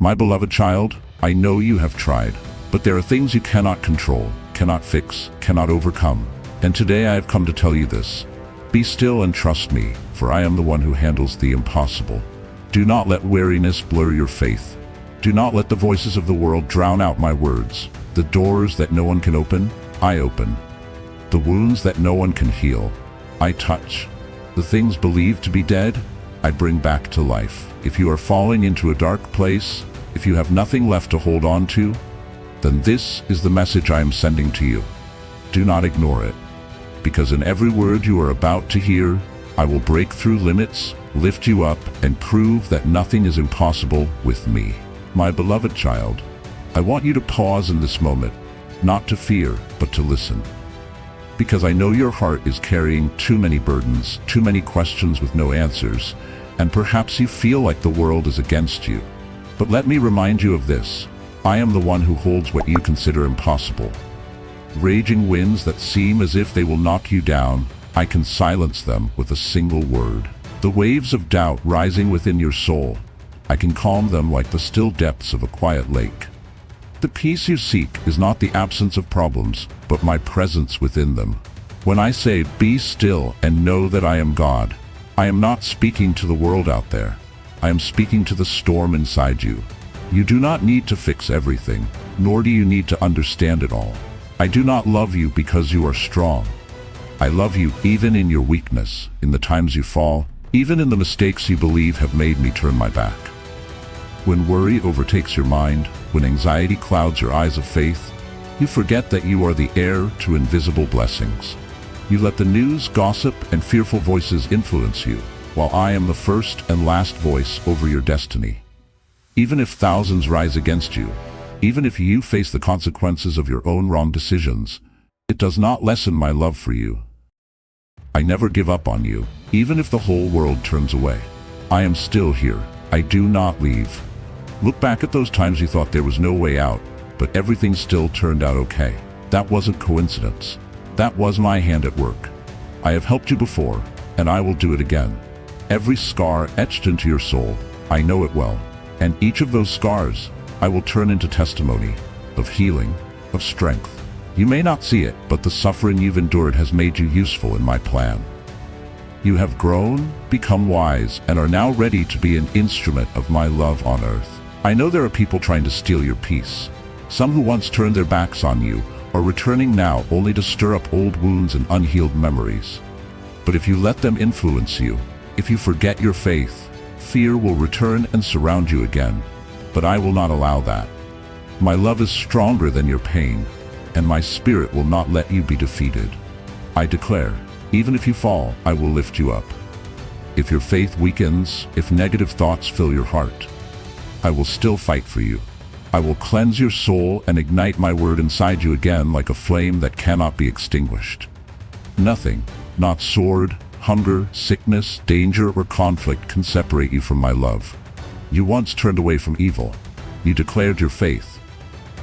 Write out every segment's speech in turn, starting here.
My beloved child, I know you have tried, but there are things you cannot control, cannot fix, cannot overcome. And today I have come to tell you this. Be still and trust me, for I am the one who handles the impossible. Do not let weariness blur your faith. Do not let the voices of the world drown out my words. The doors that no one can open, I open. The wounds that no one can heal, I touch. The things believed to be dead, I bring back to life. If you are falling into a dark place, if you have nothing left to hold on to, then this is the message I am sending to you. Do not ignore it, because in every word you are about to hear, I will break through limits, lift you up, and prove that nothing is impossible with me. My beloved child, I want you to pause in this moment, not to fear, but to listen. Because I know your heart is carrying too many burdens, too many questions with no answers, and perhaps you feel like the world is against you. But let me remind you of this. I am the one who holds what you consider impossible. Raging winds that seem as if they will knock you down, I can silence them with a single word. The waves of doubt rising within your soul, I can calm them like the still depths of a quiet lake. The peace you seek is not the absence of problems, but my presence within them. When I say, be still and know that I am God, I am not speaking to the world out there. I am speaking to the storm inside you. You do not need to fix everything, nor do you need to understand it all. I do not love you because you are strong. I love you even in your weakness, in the times you fall, even in the mistakes you believe have made me turn my back. When worry overtakes your mind, when anxiety clouds your eyes of faith, you forget that you are the heir to invisible blessings. You let the news, gossip, and fearful voices influence you, while I am the first and last voice over your destiny. Even if thousands rise against you, even if you face the consequences of your own wrong decisions, it does not lessen my love for you. I never give up on you, even if the whole world turns away. I am still here. I do not leave. Look back at those times you thought there was no way out, but everything still turned out okay. That wasn't coincidence. That was my hand at work. I have helped you before, and I will do it again. Every scar etched into your soul, I know it well. And each of those scars, I will turn into testimony of healing, of strength. You may not see it, but the suffering you've endured has made you useful in my plan. You have grown, become wise, and are now ready to be an instrument of my love on earth. I know there are people trying to steal your peace. Some who once turned their backs on you are returning now only to stir up old wounds and unhealed memories. But if you let them influence you, if you forget your faith, fear will return and surround you again. But I will not allow that. My love is stronger than your pain, and my spirit will not let you be defeated. I declare, even if you fall, I will lift you up. If your faith weakens, if negative thoughts fill your heart, I will still fight for you. I will cleanse your soul and ignite my word inside you again like a flame that cannot be extinguished. Nothing, not sword, hunger, sickness, danger, or conflict can separate you from my love. You once turned away from evil. You declared your faith.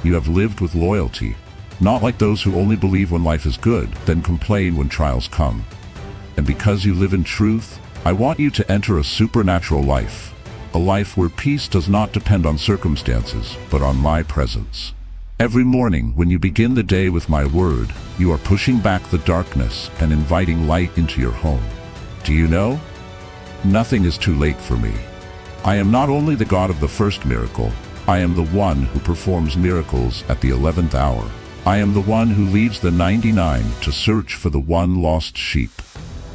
You have lived with loyalty, not like those who only believe when life is good, then complain when trials come. And because you live in truth, I want you to enter a supernatural life. A life where peace does not depend on circumstances, but on my presence. Every morning, when you begin the day with my word, you are pushing back the darkness and inviting light into your home. Do you know? Nothing is too late for me. I am not only the God of the first miracle, I am the one who performs miracles at the 11th hour. I am the one who leaves the 99 to search for the one lost sheep.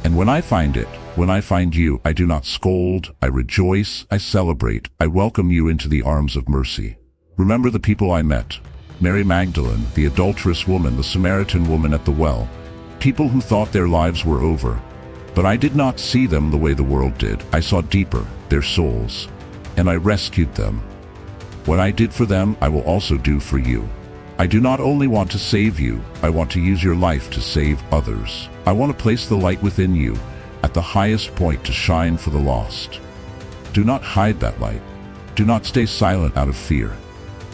And when I find it, when I find you, I do not scold, I rejoice, I celebrate, I welcome you into the arms of mercy. Remember the people I met. Mary Magdalene, the adulterous woman, the Samaritan woman at the well. People who thought their lives were over. But I did not see them the way the world did. I saw deeper, their souls. And I rescued them. What I did for them, I will also do for you. I do not only want to save you, I want to use your life to save others. I want to place the light within you, at the highest point to shine for the lost. Do not hide that light. Do not stay silent out of fear.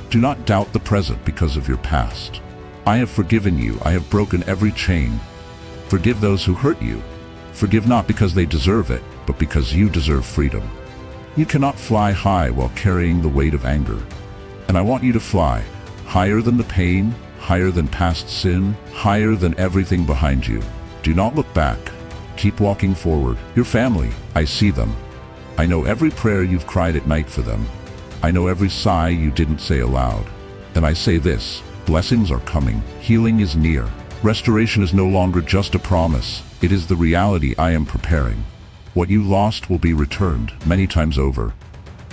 Do not doubt the present because of your past. I have forgiven you. I have broken every chain. Forgive those who hurt you. Forgive not because they deserve it, but because you deserve freedom. You cannot fly high while carrying the weight of anger. And I want you to fly higher than the pain, higher than past sin, higher than everything behind you. Do not look back. Keep walking forward. Your family, I see them. I know every prayer you've cried at night for them. I know every sigh you didn't say aloud. And I say this: blessings are coming. Healing is near. Restoration is no longer just a promise. It is the reality I am preparing. What you lost will be returned many times over.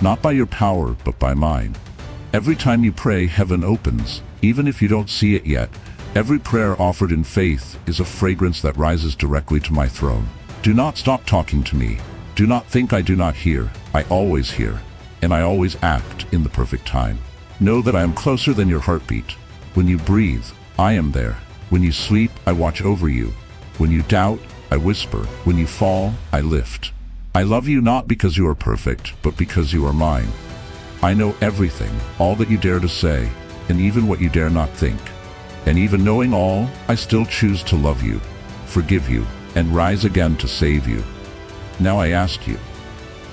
Not by your power, but by mine. Every time you pray, heaven opens. Even if you don't see it yet, every prayer offered in faith is a fragrance that rises directly to my throne. Do not stop talking to me. Do not think I do not hear. I always hear, and I always act in the perfect time. Know that I am closer than your heartbeat. When you breathe, I am there. When you sleep, I watch over you. When you doubt, I whisper. When you fall, I lift. I love you not because you are perfect, but because you are mine. I know everything, all that you dare to say, and even what you dare not think. And even knowing all, I still choose to love you, forgive you, and rise again to save you. Now I ask you,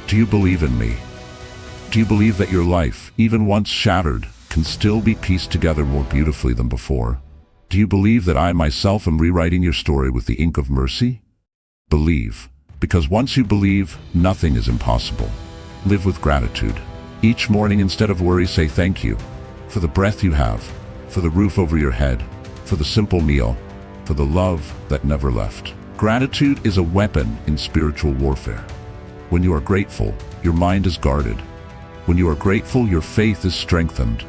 do you believe in me? Do you believe that your life, even once shattered, can still be pieced together more beautifully than before? Do you believe that I myself am rewriting your story with the ink of mercy? Believe, because once you believe, nothing is impossible. Live with gratitude. Each morning, instead of worry, say thank you for the breath you have, for the roof over your head, for the simple meal, for the love that never left. Gratitude is a weapon in spiritual warfare. When you are grateful, your mind is guarded. When you are grateful, your faith is strengthened.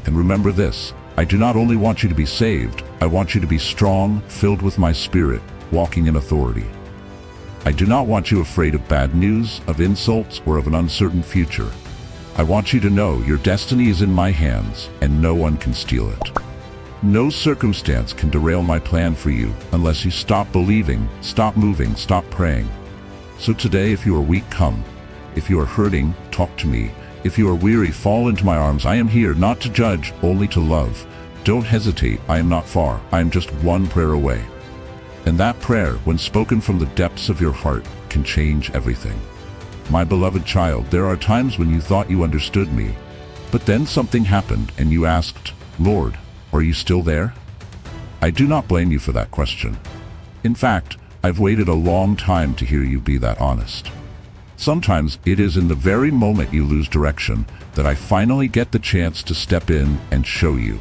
And remember this: I do not only want you to be saved, I want you to be strong, filled with my spirit, walking in authority. I do not want you afraid of bad news, of insults, or of an uncertain future. I want you to know your destiny is in my hands, and no one can steal it. No circumstance can derail my plan for you unless you stop believing, stop moving, stop praying. So today, if you are weak, come. If you are hurting, talk to me. If you are weary, fall into my arms. I am here not to judge, only to love. Don't hesitate, I am not far. I am just one prayer away. And that prayer, when spoken from the depths of your heart, can change everything. My beloved child, there are times when you thought you understood me, but then something happened and you asked, Lord, are you still there? I do not blame you for that question. In fact, I've waited a long time to hear you be that honest. Sometimes it is in the very moment you lose direction that I finally get the chance to step in and show you.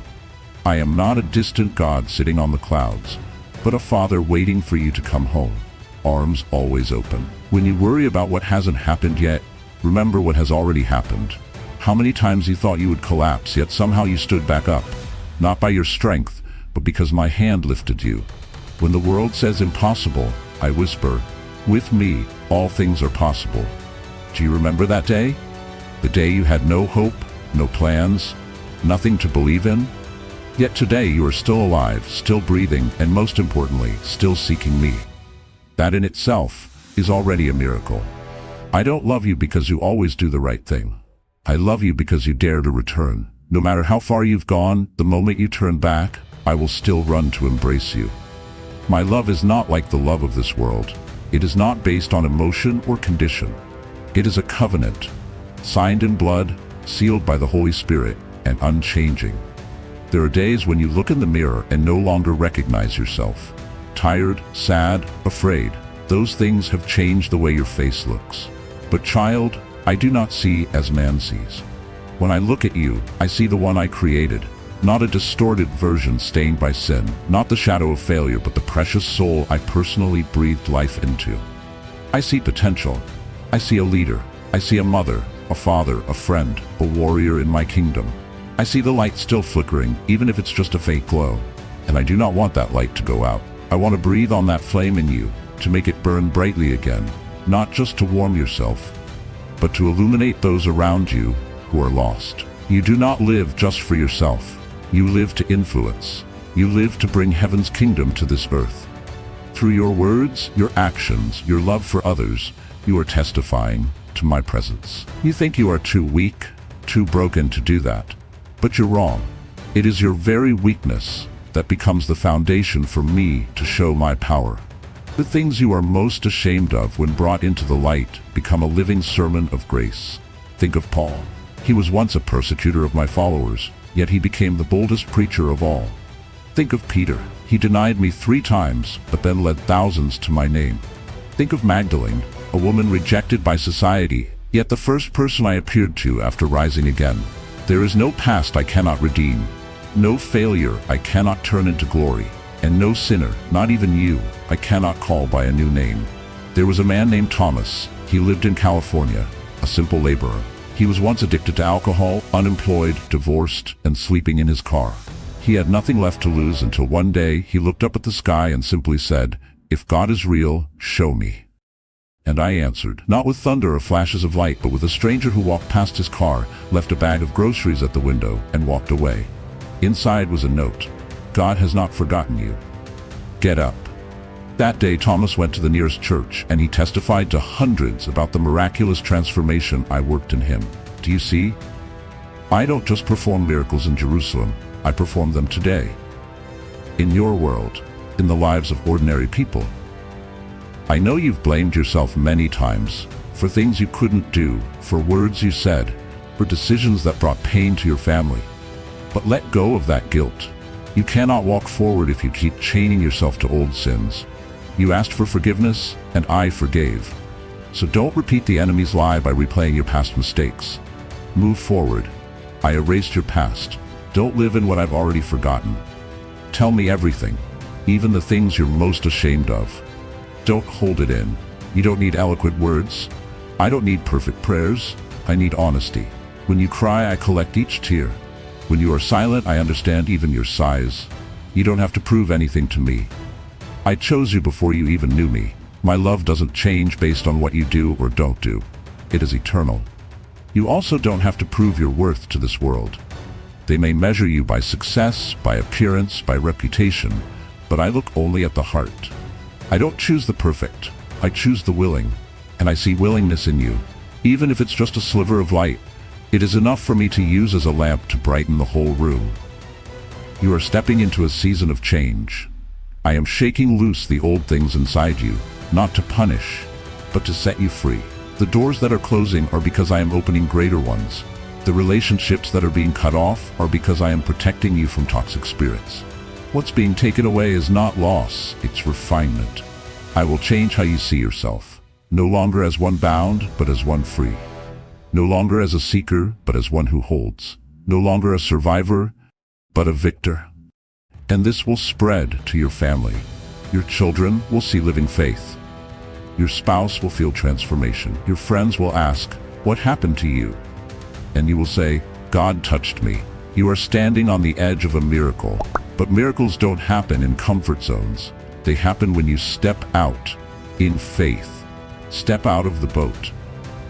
I am not a distant God sitting on the clouds, but a Father waiting for you to come home, arms always open. When you worry about what hasn't happened yet, remember what has already happened. How many times you thought you would collapse, yet somehow you stood back up, not by your strength, but because my hand lifted you. When the world says impossible, I whisper, with me, all things are possible. Do you remember that day? The day you had no hope, no plans, nothing to believe in? Yet today you are still alive, still breathing, and most importantly, still seeking me. That in itself is already a miracle. I don't love you because you always do the right thing. I love you because you dare to return. No matter how far you've gone, the moment you turn back, I will still run to embrace you. My love is not like the love of this world. It is not based on emotion or condition. It is a covenant, signed in blood, sealed by the Holy Spirit, and unchanging. There are days when you look in the mirror and no longer recognize yourself. Tired, sad, afraid. Those things have changed the way your face looks. But child, I do not see as man sees. When I look at you, I see the one I created, not a distorted version stained by sin, not the shadow of failure, but the precious soul I personally breathed life into. I see potential. I see a leader. I see a mother, a father, a friend, a warrior in my kingdom. I see the light still flickering, even if it's just a fake glow. And I do not want that light to go out. I want to breathe on that flame in you, to make it burn brightly again, not just to warm yourself, but to illuminate those around you who are lost. You do not live just for yourself. You live to influence. You live to bring heaven's kingdom to this earth. Through your words, your actions, your love for others, you are testifying to my presence. You think you are too weak, too broken to do that, but you're wrong. It is your very weakness that becomes the foundation for me to show my power. The things you are most ashamed of when brought into the light become a living sermon of grace. Think of Paul. He was once a persecutor of my followers, yet he became the boldest preacher of all. Think of Peter. He denied me 3 times, but then led thousands to my name. Think of Magdalene, a woman rejected by society, yet the first person I appeared to after rising again. There is no past I cannot redeem, no failure I cannot turn into glory, and no sinner, not even you, I cannot call by a new name. There was a man named Thomas. He lived in California, a simple laborer. He was once addicted to alcohol, unemployed, divorced, and sleeping in his car. He had nothing left to lose until one day he looked up at the sky and simply said, "If God is real, show me." And I answered, not with thunder or flashes of light, but with a stranger who walked past his car, left a bag of groceries at the window, and walked away. Inside was a note. God has not forgotten you. Get up. That day Thomas went to the nearest church, and he testified to hundreds about the miraculous transformation I worked in him. Do you see? I don't just perform miracles in Jerusalem, I perform them today. In your world, in the lives of ordinary people. I know you've blamed yourself many times for things you couldn't do, for words you said, for decisions that brought pain to your family. But let go of that guilt. You cannot walk forward if you keep chaining yourself to old sins. You asked for forgiveness, and I forgave. So don't repeat the enemy's lie by replaying your past mistakes. Move forward. I erased your past. Don't live in what I've already forgotten. Tell me everything, even the things you're most ashamed of. Don't hold it in. You don't need eloquent words. I don't need perfect prayers. I need honesty. When you cry, I collect each tear. When you are silent, I understand even your sighs. You don't have to prove anything to me. I chose you before you even knew me. My love doesn't change based on what you do or don't do. It is eternal. You also don't have to prove your worth to this world. They may measure you by success, by appearance, by reputation, but I look only at the heart. I don't choose the perfect. I choose the willing, and I see willingness in you. Even if it's just a sliver of light, it is enough for me to use as a lamp to brighten the whole room. You are stepping into a season of change. I am shaking loose the old things inside you, not to punish, but to set you free. The doors that are closing are because I am opening greater ones. The relationships that are being cut off are because I am protecting you from toxic spirits. What's being taken away is not loss, it's refinement. I will change how you see yourself, no longer as one bound, but as one free. No longer as a seeker, but as one who holds. No longer a survivor, but a victor. And this will spread to your family. Your children will see living faith. Your spouse will feel transformation. Your friends will ask, "What happened to you?" And you will say, "God touched me." You are standing on the edge of a miracle. But miracles don't happen in comfort zones. They happen when you step out in faith. Step out of the boat.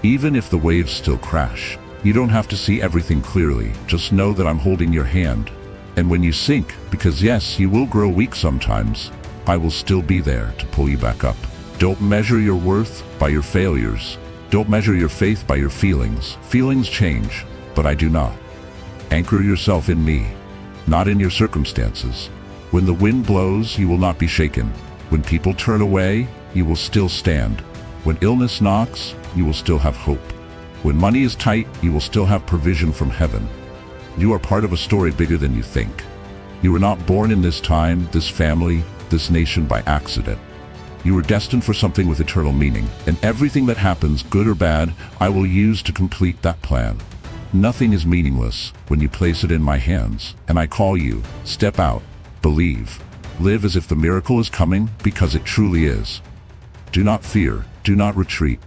Even if the waves still crash, you don't have to see everything clearly. Just know that I'm holding your hand. And when you sink, because yes, you will grow weak sometimes, I will still be there to pull you back up. Don't measure your worth by your failures. Don't measure your faith by your feelings. Feelings change, but I do not. Anchor yourself in me, not in your circumstances. When the wind blows, you will not be shaken. When people turn away, you will still stand. When illness knocks, you will still have hope. When money is tight, you will still have provision from heaven. You are part of a story bigger than you think. You were not born in this time, this family, this nation by accident. You were destined for something with eternal meaning, and everything that happens, good or bad, I will use to complete that plan. Nothing is meaningless when you place it in my hands, and I call you, step out, believe, live as if the miracle is coming, because it truly is. Do not fear, do not retreat.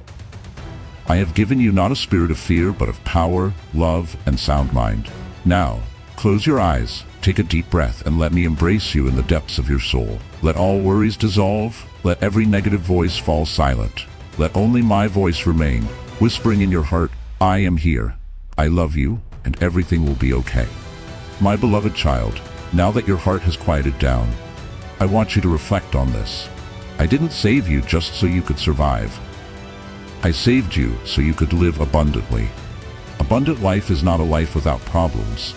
I have given you not a spirit of fear, but of power, love, and sound mind. Now, close your eyes, take a deep breath, and let me embrace you in the depths of your soul. Let all worries dissolve, let every negative voice fall silent. Let only my voice remain, whispering in your heart, I am here. I love you, and everything will be okay. My beloved child, now that your heart has quieted down, I want you to reflect on this. I didn't save you just so you could survive. I saved you so you could live abundantly. Abundant life is not a life without problems.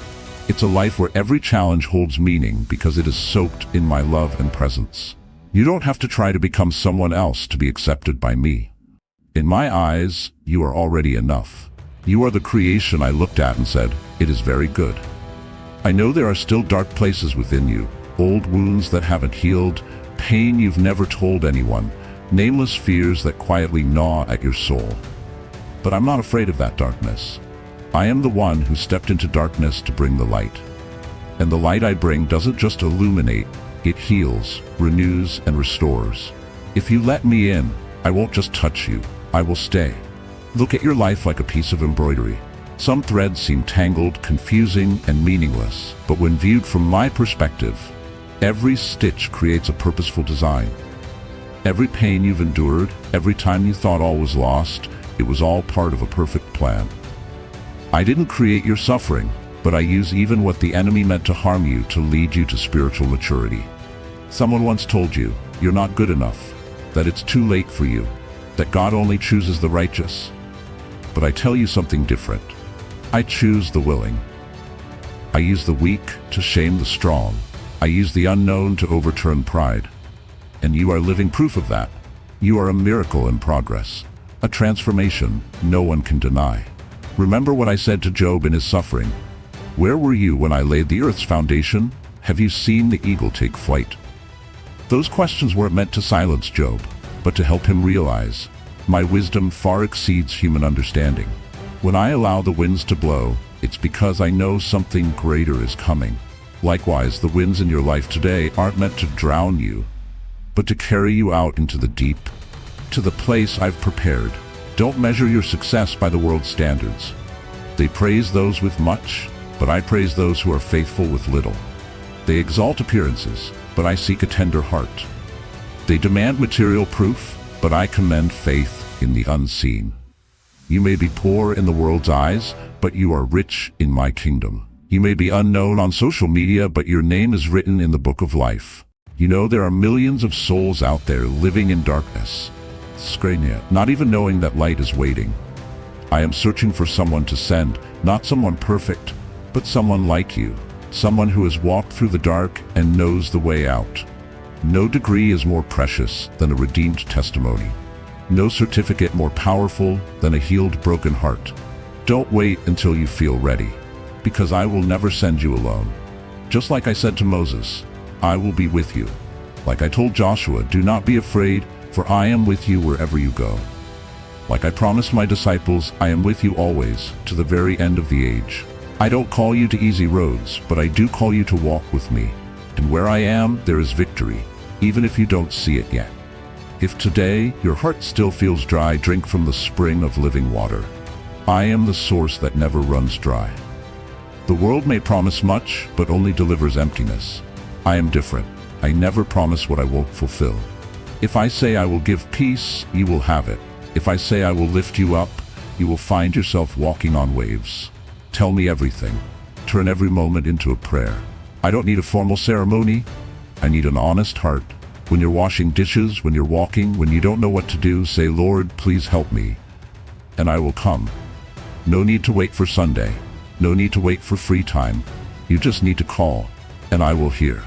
It's a life where every challenge holds meaning because it is soaked in my love and presence. You don't have to try to become someone else to be accepted by me. In my eyes, you are already enough. You are the creation I looked at and said, it is very good. I know there are still dark places within you, old wounds that haven't healed, pain you've never told anyone, nameless fears that quietly gnaw at your soul. But I'm not afraid of that darkness. I am the one who stepped into darkness to bring the light. And the light I bring doesn't just illuminate, it heals, renews, and restores. If you let me in, I won't just touch you, I will stay. Look at your life like a piece of embroidery. Some threads seem tangled, confusing, and meaningless, but when viewed from my perspective, every stitch creates a purposeful design. Every pain you've endured, every time you thought all was lost, it was all part of a perfect plan. I didn't create your suffering, but I use even what the enemy meant to harm you to lead you to spiritual maturity. Someone once told you, you're not good enough, that it's too late for you, that God only chooses the righteous. But I tell you something different. I choose the willing. I use the weak to shame the strong. I use the unknown to overturn pride. And you are living proof of that. You are a miracle in progress, a transformation no one can deny. Remember what I said to Job in his suffering. Where were you when I laid the earth's foundation? Have you seen the eagle take flight? Those questions weren't meant to silence Job, but to help him realize, my wisdom far exceeds human understanding. When I allow the winds to blow, it's because I know something greater is coming. Likewise, the winds in your life today aren't meant to drown you, but to carry you out into the deep, to the place I've prepared. Don't measure your success by the world's standards. They praise those with much, but I praise those who are faithful with little. They exalt appearances, but I seek a tender heart. They demand material proof, but I commend faith in the unseen. You may be poor in the world's eyes, but you are rich in my kingdom. You may be unknown on social media, but your name is written in the book of life. You know there are millions of souls out there living in darkness, not even knowing that light is waiting. I am searching for someone to send, not someone perfect, but someone like you, someone who has walked through the dark and knows the way out. No degree is more precious than a redeemed testimony. No certificate more powerful than a healed broken heart. Don't wait until you feel ready, because I will never send you alone. Just like I said to Moses, I will be with you. Like I told Joshua, do not be afraid, for I am with you wherever you go. Like I promised my disciples, I am with you always, to the very end of the age. I don't call you to easy roads, but I do call you to walk with me. And where I am, there is victory, even if you don't see it yet. If today your heart still feels dry, drink from the spring of living water. I am the source that never runs dry. The world may promise much, but only delivers emptiness. I am different. I never promise what I won't fulfill. If I say I will give peace, you will have it. If I say I will lift you up, you will find yourself walking on waves. Tell me everything. Turn every moment into a prayer. I don't need a formal ceremony. I need an honest heart. When you're washing dishes, when you're walking, when you don't know what to do, say, Lord, please help me, and I will come. No need to wait for Sunday. No need to wait for free time. You just need to call, and I will hear.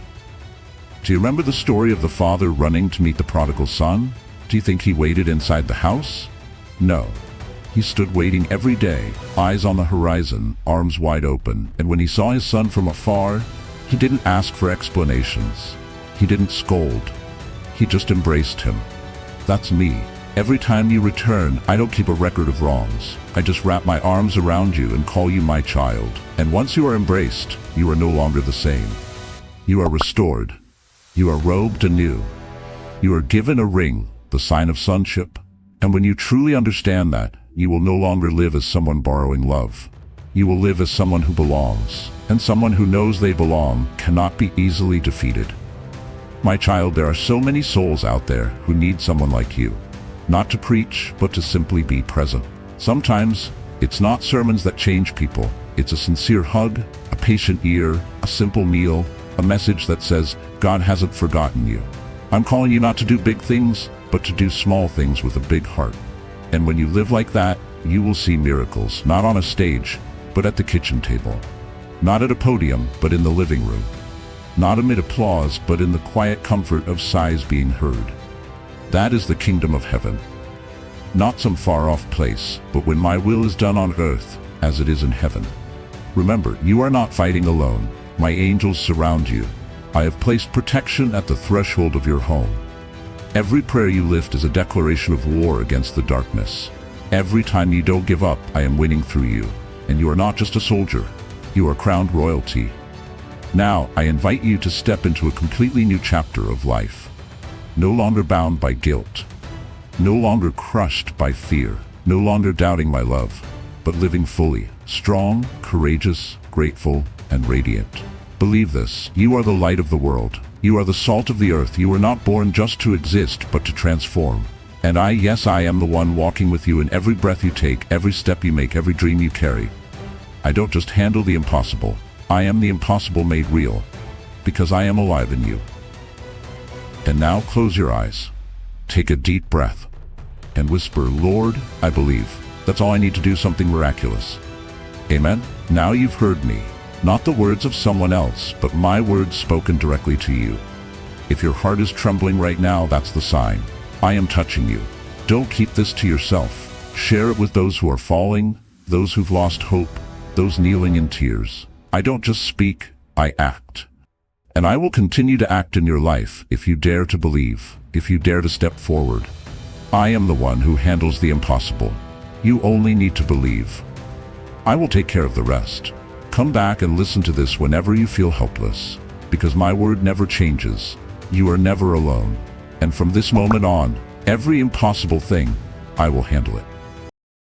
Do you remember the story of the father running to meet the prodigal son? Do you think he waited inside the house? No. He stood waiting every day, eyes on the horizon, arms wide open, and when he saw his son from afar, he didn't ask for explanations. He didn't scold. He just embraced him. That's me. Every time you return, I don't keep a record of wrongs. I just wrap my arms around you and call you my child. And once you are embraced, you are no longer the same. You are restored. You are robed anew. You are given a ring, the sign of sonship. And when you truly understand that, you will no longer live as someone borrowing love. You will live as someone who belongs. And someone who knows they belong cannot be easily defeated. My child, there are so many souls out there who need someone like you. Not to preach, but to simply be present. Sometimes, it's not sermons that change people. It's a sincere hug, a patient ear, a simple meal, a message that says, God hasn't forgotten you. I'm calling you not to do big things, but to do small things with a big heart. And when you live like that, you will see miracles, not on a stage, but at the kitchen table. Not at a podium, but in the living room. Not amid applause, but in the quiet comfort of sighs being heard. That is the kingdom of heaven. not some far-off place, but when my will is done on earth, as it is in heaven. Remember, you are not fighting alone. My angels surround you. I have placed protection at the threshold of your home. Every prayer you lift is a declaration of war against the darkness. Every time you don't give up, I am winning through you. And you are not just a soldier. You are crowned royalty. Now, I invite you to step into a completely new chapter of life. No longer bound by guilt. No longer crushed by fear. No longer doubting my love, but living fully, strong, courageous, grateful, and radiant. Believe this, you are the light of the world. You are the salt of the earth. You were not born just to exist, but to transform. And yes, I am the one walking with you in every breath you take, every step you make, every dream you carry. I don't just handle the impossible. I am the impossible made real, because I am alive in you. And now close your eyes. Take a deep breath and whisper, Lord, I believe. That's all I need to do, something miraculous. Amen? Now you've heard me. Not the words of someone else, but my words spoken directly to you. If your heart is trembling right now, that's the sign. I am touching you. Don't keep this to yourself. Share it with those who are falling, those who've lost hope, those kneeling in tears. I don't just speak, I act. And I will continue to act in your life if you dare to believe, if you dare to step forward. I am the one who handles the impossible. You only need to believe. I will take care of the rest. Come back and listen to this whenever you feel helpless, because my word never changes. You are never alone. And from this moment on, every impossible thing, I will handle it.